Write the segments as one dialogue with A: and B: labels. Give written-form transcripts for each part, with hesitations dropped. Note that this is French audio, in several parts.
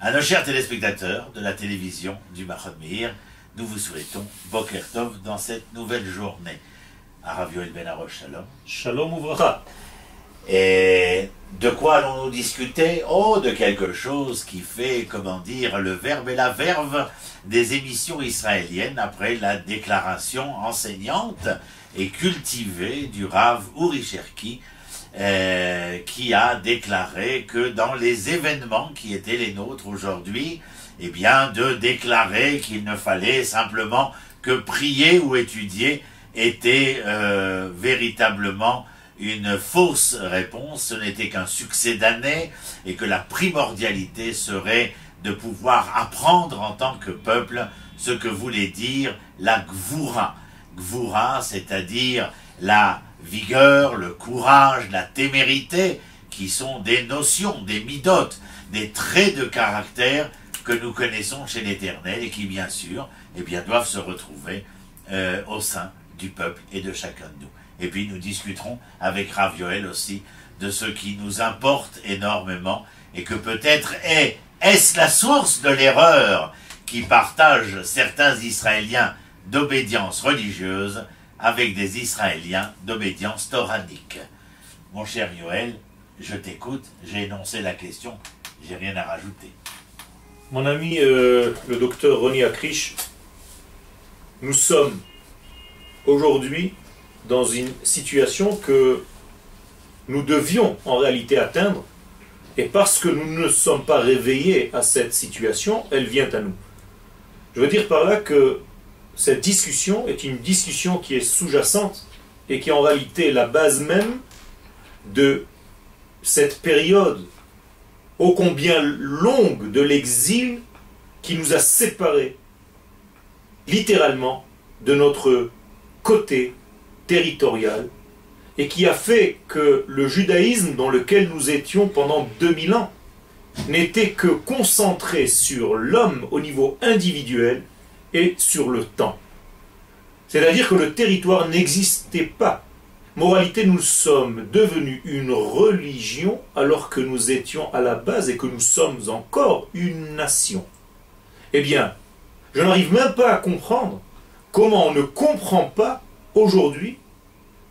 A: À nos chers téléspectateurs de la télévision du Machon Meir, nous vous souhaitons Boker Tov dans cette nouvelle journée. À Rav Yoel Ben Arosh, shalom.
B: Shalom Uvracha.
A: Et de quoi allons-nous discuter? Oh, de quelque chose qui fait, comment dire, le verbe et la verve des émissions israéliennes après la déclaration enseignante et cultivée du Rav Uri Cherki, qui a déclaré que dans les événements qui étaient les nôtres aujourd'hui, eh bien, de déclarer qu'il ne fallait simplement que prier ou étudier était véritablement une fausse réponse. Ce n'était qu'un succès d'année et que la primordialité serait de pouvoir apprendre en tant que peuple ce que voulait dire la Gvura. Gvura, c'est-à-dire la vigueur, le courage, la témérité, qui sont des notions, des midotes, des traits de caractère que nous connaissons chez l'Éternel et qui, bien sûr, eh bien, doivent se retrouver au sein du peuple et de chacun de nous. Et puis nous discuterons avec Rav Yoel aussi de ce qui nous importe énormément et que peut-être est-ce la source de l'erreur qui partage certains Israéliens d'obédience religieuse avec des Israéliens d'obédience toranique. Mon cher Yoel, je t'écoute, j'ai énoncé la question, j'ai rien à rajouter.
B: Mon ami le docteur Roni Akrish, nous sommes aujourd'hui dans une situation que nous devions en réalité atteindre, et parce que nous ne sommes pas réveillés à cette situation, elle vient à nous. Je veux dire par là que cette discussion est une discussion qui est sous-jacente et qui est en réalité la base même de cette période ô combien longue de l'exil qui nous a séparés littéralement de notre côté territorial et qui a fait que le judaïsme dans lequel nous étions pendant 2000 ans n'était que concentré sur l'homme au niveau individuel et sur le temps. C'est-à-dire que le territoire n'existait pas. Moralité, nous sommes devenus une religion alors que nous étions à la base et que nous sommes encore une nation. Eh bien, je n'arrive même pas à comprendre comment on ne comprend pas aujourd'hui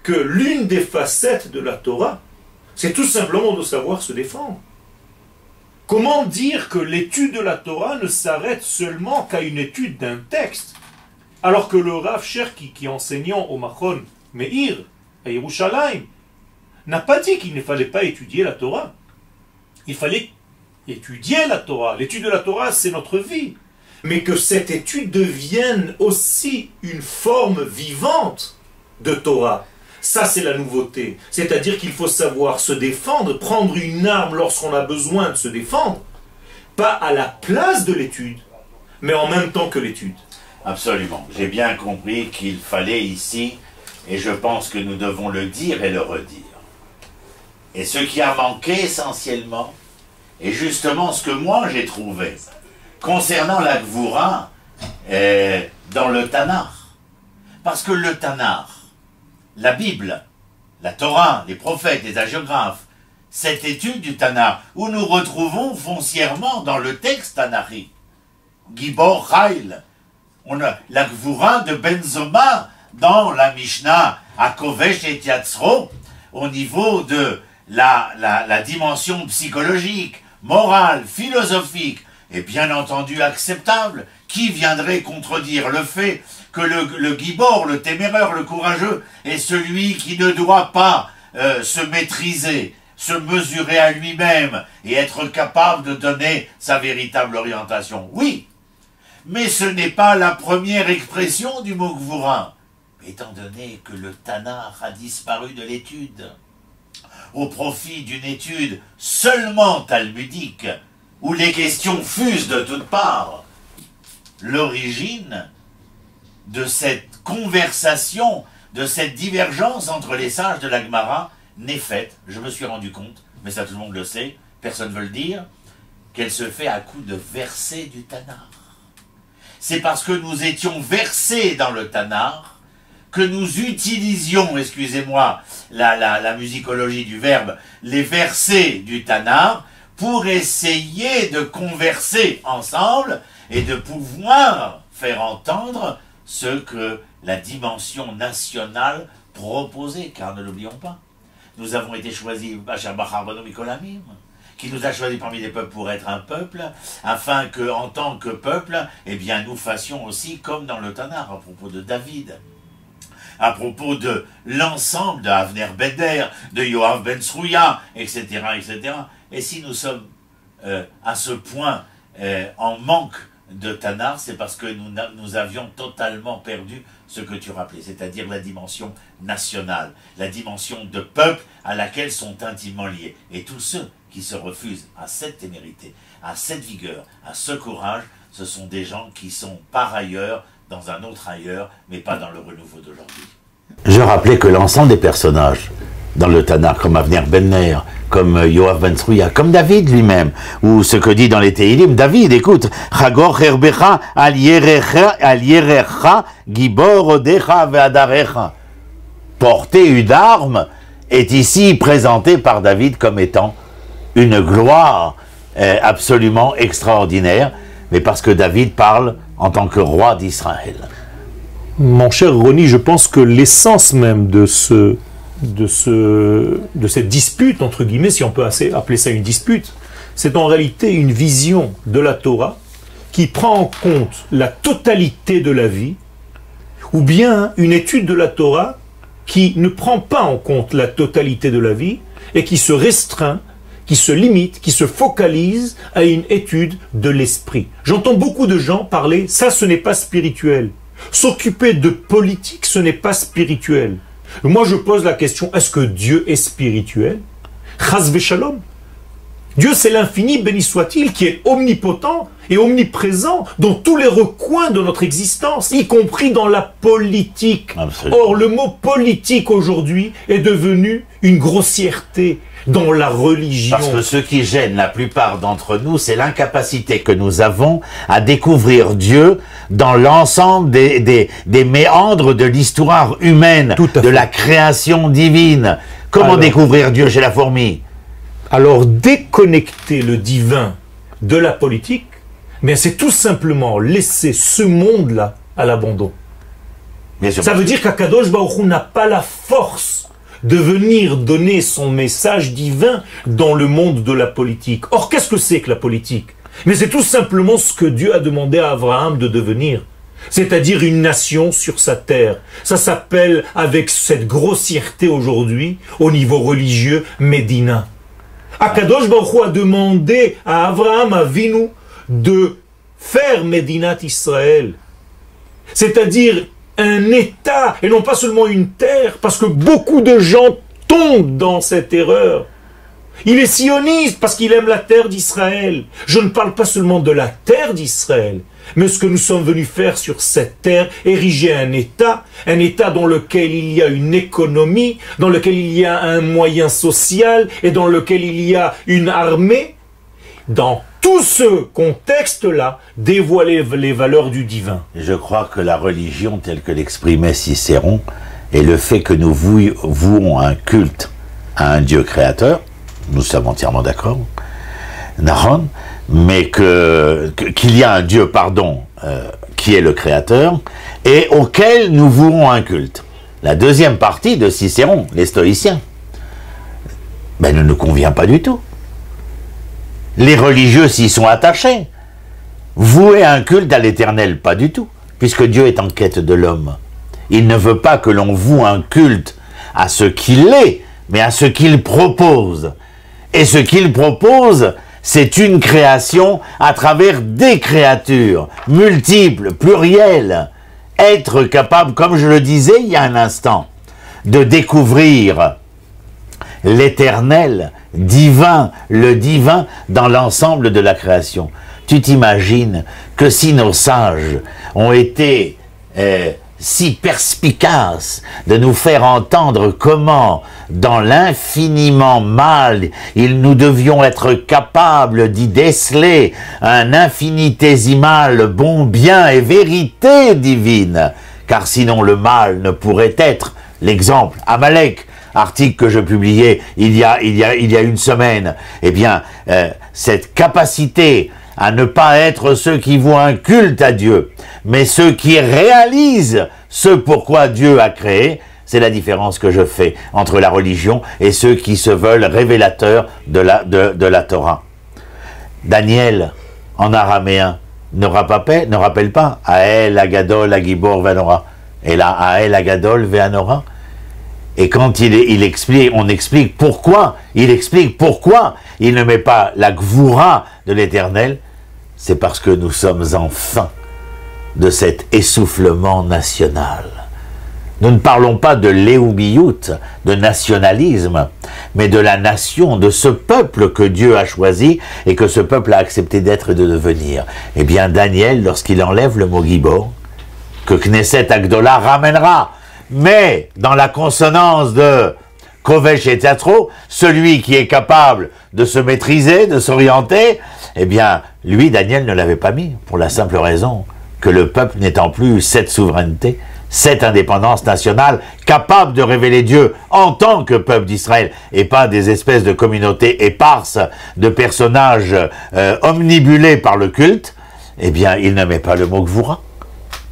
B: que l'une des facettes de la Torah, c'est tout simplement de savoir se défendre. Comment dire que l'étude de la Torah ne s'arrête seulement qu'à une étude d'un texte, alors que le Rav Cherki, qui est enseignant au Machon Meir, à Yerushalayim, n'a pas dit qu'il ne fallait pas étudier la Torah. Il fallait étudier la Torah. L'étude de la Torah, c'est notre vie. Mais que cette étude devienne aussi une forme vivante de Torah. Ça, c'est la nouveauté. C'est-à-dire qu'il faut savoir se défendre, prendre une arme lorsqu'on a besoin de se défendre, pas à la place de l'étude, mais en même temps que l'étude.
A: Absolument. J'ai bien compris qu'il fallait ici, et je pense que nous devons le dire et le redire. Et ce qui a manqué essentiellement, est justement ce que moi j'ai trouvé, concernant la Gvura dans le Tanakh. Parce que le Tanakh, la Bible, la Torah, les prophètes, les hagiographes, cette étude du Tanakh, où nous retrouvons foncièrement dans le texte tanachique, Gibor Chail, on a la Gvura de Benzoma dans la Mishnah à Kovesh et Yatzro, au niveau de la dimension psychologique, morale, philosophique, et bien entendu acceptable. Qui viendrait contredire le fait que le Gibor, le téméraire, le courageux, est celui qui ne doit pas se maîtriser, se mesurer à lui-même et être capable de donner sa véritable orientation? Oui, mais ce n'est pas la première expression du mot Gvura, étant donné que le Tanakh a disparu de l'étude, au profit d'une étude seulement talmudique, où les questions fusent de toutes parts. L'origine de cette conversation, de cette divergence entre les sages de la Gemara n'est faite, je me suis rendu compte, mais ça tout le monde le sait, personne ne veut le dire, qu'elle se fait à coup de versets du Tanakh. C'est parce que nous étions versés dans le Tanakh que nous utilisions, excusez-moi, la musicologie du verbe, les versets du Tanakh pour essayer de converser ensemble et de pouvoir faire entendre ce que la dimension nationale proposait, car ne l'oublions pas. Nous avons été choisis, qui nous a choisis parmi les peuples pour être un peuple, afin que, en tant que peuple, eh bien, nous fassions aussi comme dans le Tanakh, à propos de David, à propos de l'ensemble de Avner Beder, de Yoav Ben Tzruya, etc., etc. Et si nous sommes à ce point en manque de Tanakh, c'est parce que nous avions totalement perdu ce que tu rappelais, c'est-à-dire la dimension nationale, la dimension de peuple à laquelle sont intimement liés. Et tous ceux qui se refusent à cette témérité, à cette vigueur, à ce courage, ce sont des gens qui sont par ailleurs, dans un autre ailleurs, mais pas dans le renouveau d'aujourd'hui.
C: Je rappelais que l'ensemble des personnages dans le Tanakh, comme Avner Ben-Ner, comme Yoav Ben Tzruya, comme David lui-même, ou ce que dit dans les Tehillim, David, écoute, Chagor Herbecha al Yerecha Gibor Odecha Ve'adarecha. Porter une arme est ici présentée par David comme étant une gloire absolument extraordinaire, mais parce que David parle en tant que roi d'Israël.
B: Mon cher Ronnie, je pense que l'essence même de cette dispute, entre guillemets, si on peut appeler ça une dispute, c'est en réalité une vision de la Torah qui prend en compte la totalité de la vie, ou bien une étude de la Torah qui ne prend pas en compte la totalité de la vie et qui se restreint, qui se limite, qui se focalise à une étude de l'esprit. J'entends beaucoup de gens parler, ça ce n'est pas spirituel. S'occuper de politique, ce n'est pas spirituel. Moi je pose la question, est-ce que Dieu est spirituel? Chas v'shalom. Dieu c'est l'infini, béni soit-il, qui est omnipotent et omniprésent dans tous les recoins de notre existence, y compris dans la politique.
C: Absolument.
B: Or le mot politique aujourd'hui est devenu une grossièreté dans la religion.
C: Parce que ce qui gêne la plupart d'entre nous, c'est l'incapacité que nous avons à découvrir Dieu dans l'ensemble des méandres de l'histoire humaine, de la création divine. Comment découvrir Dieu chez la fourmi?
B: Alors déconnecter le divin de la politique, mais c'est tout simplement laisser ce monde-là à l'abandon. Ça veut dire qu'Akadosh Baruch Hu n'a pas la force de venir donner son message divin dans le monde de la politique. Or, qu'est-ce que c'est que la politique? Mais c'est tout simplement ce que Dieu a demandé à Abraham de devenir. C'est-à-dire une nation sur sa terre. Ça s'appelle, avec cette grossièreté aujourd'hui, au niveau religieux, Médina. Akadosh Baruch Hu a demandé à Abraham Avinu de faire Médinat Israël. C'est-à-dire un État, et non pas seulement une terre, parce que beaucoup de gens tombent dans cette erreur. Il est sioniste parce qu'il aime la terre d'Israël. Je ne parle pas seulement de la terre d'Israël, mais ce que nous sommes venus faire sur cette terre, ériger un État dans lequel il y a une économie, dans lequel il y a un moyen social et dans lequel il y a une armée. Dans tout ce contexte-là, dévoiler les valeurs du divin.
C: Je crois que la religion, telle que l'exprimait Cicéron, et le fait que nous vouons un culte à un Dieu créateur, nous sommes entièrement d'accord, Nahon, mais qu'il y a un Dieu, qui est le créateur, et auquel nous vouons un culte. La deuxième partie de Cicéron, les stoïciens, ne nous convient pas du tout. Les religieux s'y sont attachés. Vouer un culte à l'Éternel, pas du tout, puisque Dieu est en quête de l'homme. Il ne veut pas que l'on voue un culte à ce qu'il est, mais à ce qu'il propose. Et ce qu'il propose, c'est une création à travers des créatures, multiples, plurielles. Être capable, comme je le disais il y a un instant, de découvrir l'éternel, divin, le divin dans l'ensemble de la création. Tu t'imagines que si nos sages ont été si perspicaces de nous faire entendre comment, dans l'infiniment mal, nous devions être capables d'y déceler un infinitésimal bon bien et vérité divine, car sinon le mal ne pourrait être l'exemple. Amalek article que je publiais il y a une semaine, eh bien, cette capacité à ne pas être ceux qui voient un culte à Dieu, mais ceux qui réalisent ce pourquoi Dieu a créé, c'est la différence que je fais entre la religion et ceux qui se veulent révélateurs de la Torah. Daniel, en araméen, ne rappelle pas Ael, Agadol, Agibor, Vanora. Et là, Ael, Agadol, Vanora. Et quand on explique pourquoi il ne met pas la Gvoura de l'Éternel, c'est parce que nous sommes enfin de cet essoufflement national. Nous ne parlons pas de léoubiout, de nationalisme, mais de la nation, de ce peuple que Dieu a choisi et que ce peuple a accepté d'être et de devenir. Eh bien, Daniel, lorsqu'il enlève le mot Gibor, que Knesset Agdola ramènera, mais dans la consonance de Kovesh et Tzatro, celui qui est capable de se maîtriser, de s'orienter, eh bien, lui, Daniel, ne l'avait pas mis, pour la simple raison que le peuple n'étant plus cette souveraineté, cette indépendance nationale, capable de révéler Dieu en tant que peuple d'Israël, et pas des espèces de communautés éparses, de personnages omnibulés par le culte, eh bien, il ne met pas le mot Gvoura.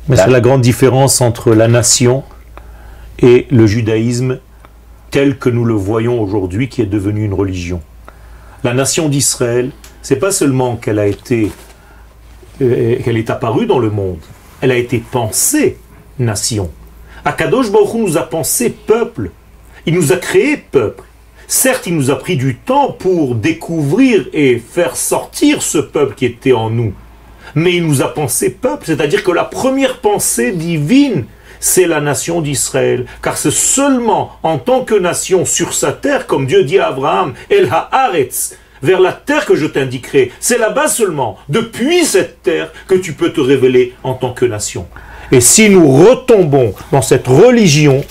B: Mais c'est la grande différence entre la nation et le judaïsme tel que nous le voyons aujourd'hui, qui est devenu une religion. La nation d'Israël, c'est pas seulement qu'elle est apparue dans le monde, elle a été pensée nation. Akadosh Baruch Hu nous a pensé peuple. Il nous a créé peuple. Certes, il nous a pris du temps pour découvrir et faire sortir ce peuple qui était en nous. Mais il nous a pensé peuple, c'est-à-dire que la première pensée divine, c'est la nation d'Israël. Car c'est seulement en tant que nation sur sa terre, comme Dieu dit à Abraham, El Haaretz, vers la terre que je t'indiquerai. C'est là-bas seulement, depuis cette terre, que tu peux te révéler en tant que nation. Et si nous retombons dans cette religion,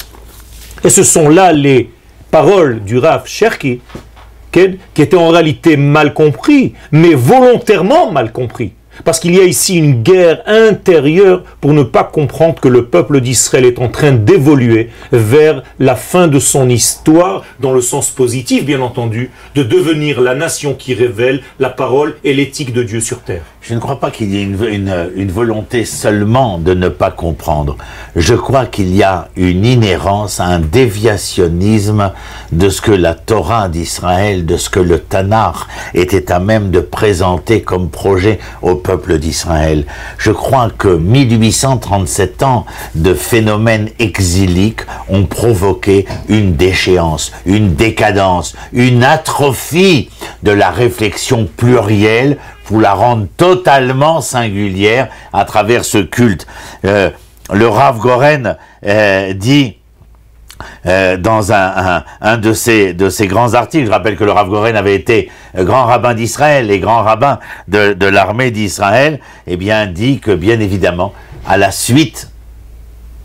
B: et ce sont là les paroles du Rav Cherki, qui étaient en réalité mal compris, mais volontairement mal compris. Parce qu'il y a ici une guerre intérieure pour ne pas comprendre que le peuple d'Israël est en train d'évoluer vers la fin de son histoire, dans le sens positif bien entendu, de devenir la nation qui révèle la parole et l'éthique de Dieu sur terre.
C: Je ne crois pas qu'il y ait une volonté seulement de ne pas comprendre. Je crois qu'il y a une inhérence, un déviationnisme de ce que la Torah d'Israël, de ce que le Tanakh était à même de présenter comme projet au peuple d'Israël. Je crois que 1837 ans de phénomènes exiliques ont provoqué une déchéance, une décadence, une atrophie de la réflexion plurielle pour la rendre totalement singulière à travers ce culte. Le Rav Goren dit dans un de ses grands articles, je rappelle que le Rav Goren avait été grand rabbin d'Israël et grand rabbin de l'armée d'Israël, eh bien dit que bien évidemment, à la suite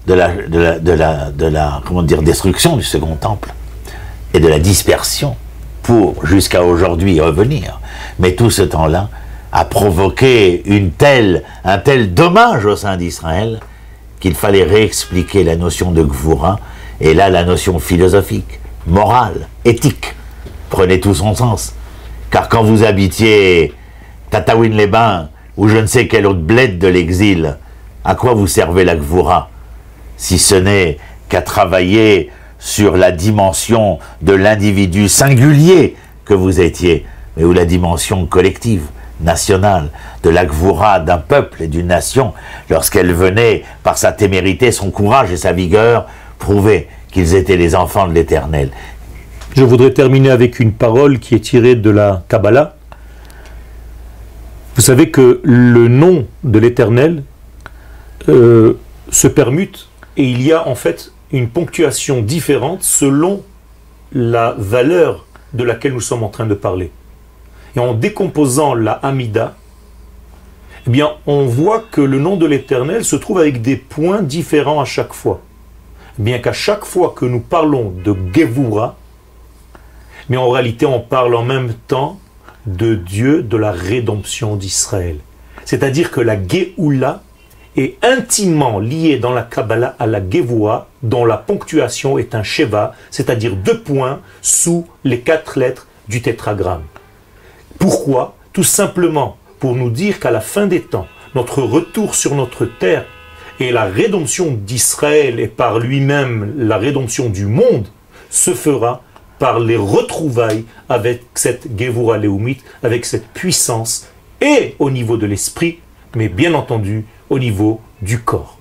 C: de la comment dire, destruction du second temple et de la dispersion pour jusqu'à aujourd'hui revenir, mais tout ce temps-là a provoqué un tel dommage au sein d'Israël qu'il fallait réexpliquer la notion de Gvoura, et là la notion philosophique, morale, éthique prenait tout son sens. Car quand vous habitiez Tataouine-les-Bains ou je ne sais quel autre bled de l'exil, à quoi vous servait la Gvoura, si ce n'est qu'à travailler sur la dimension de l'individu singulier que vous étiez, mais ou la dimension collective, nationale, de la Gvoura d'un peuple et d'une nation, lorsqu'elle venait, par sa témérité, son courage et sa vigueur, prouver qu'ils étaient les enfants de l'Éternel.
B: Je voudrais terminer avec une parole qui est tirée de la Kabbalah. Vous savez que le nom de l'Éternel se permute et il y a en fait une ponctuation différente selon la valeur de laquelle nous sommes en train de parler. Et en décomposant la Hamida, eh bien, on voit que le nom de l'Éternel se trouve avec des points différents à chaque fois. Bien qu'à chaque fois que nous parlons de Gevura, mais en réalité on parle en même temps de Dieu de la rédemption d'Israël. C'est-à-dire que la Géoula est intimement lié dans la Kabbalah à la Gevura, dont la ponctuation est un Sheva, c'est-à-dire 2 points sous les 4 lettres du tétragramme. Pourquoi? Tout simplement pour nous dire qu'à la fin des temps, notre retour sur notre terre et la rédemption d'Israël et par lui-même la rédemption du monde se fera par les retrouvailles avec cette Gevura Léoumite, avec cette puissance, et au niveau de l'esprit, mais bien entendu au niveau du corps.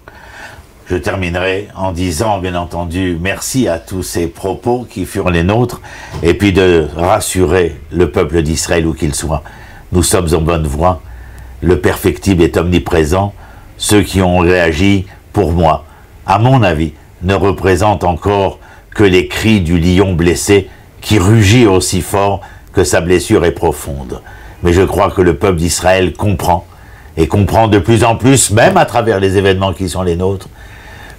C: Je terminerai en disant, bien entendu, merci à tous ces propos qui furent les nôtres, et puis de rassurer le peuple d'Israël où qu'il soit. Nous sommes en bonne voie, le perfectible est omniprésent. Ceux qui ont réagi, pour moi, à mon avis, ne représentent encore que les cris du lion blessé qui rugit aussi fort que sa blessure est profonde. Mais je crois que le peuple d'Israël comprend, et comprend de plus en plus, même à travers les événements qui sont les nôtres,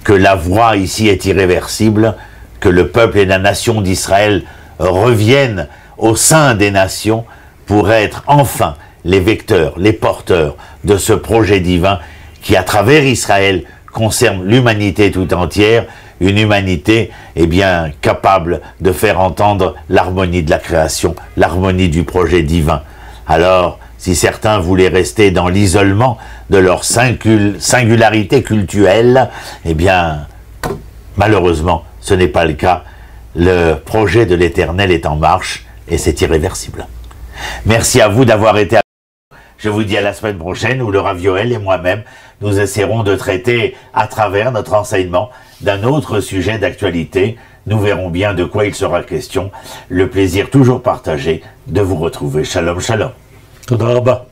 C: que la voie ici est irréversible, que le peuple et la nation d'Israël reviennent au sein des nations pour être enfin les vecteurs, les porteurs de ce projet divin qui, à travers Israël, concerne l'humanité tout entière, une humanité capable de faire entendre l'harmonie de la création, l'harmonie du projet divin. Alors, si certains voulaient rester dans l'isolement de leur singularité cultuelle, malheureusement, ce n'est pas le cas. Le projet de l'Éternel est en marche et c'est irréversible. Merci à vous d'avoir été avec nous. Je vous dis à la semaine prochaine où le Rav Yoel et moi-même, nous essaierons de traiter à travers notre enseignement d'un autre sujet d'actualité. Nous verrons bien de quoi il sera question. Le plaisir toujours partagé de vous retrouver. Shalom, shalom.
B: Toda rabba.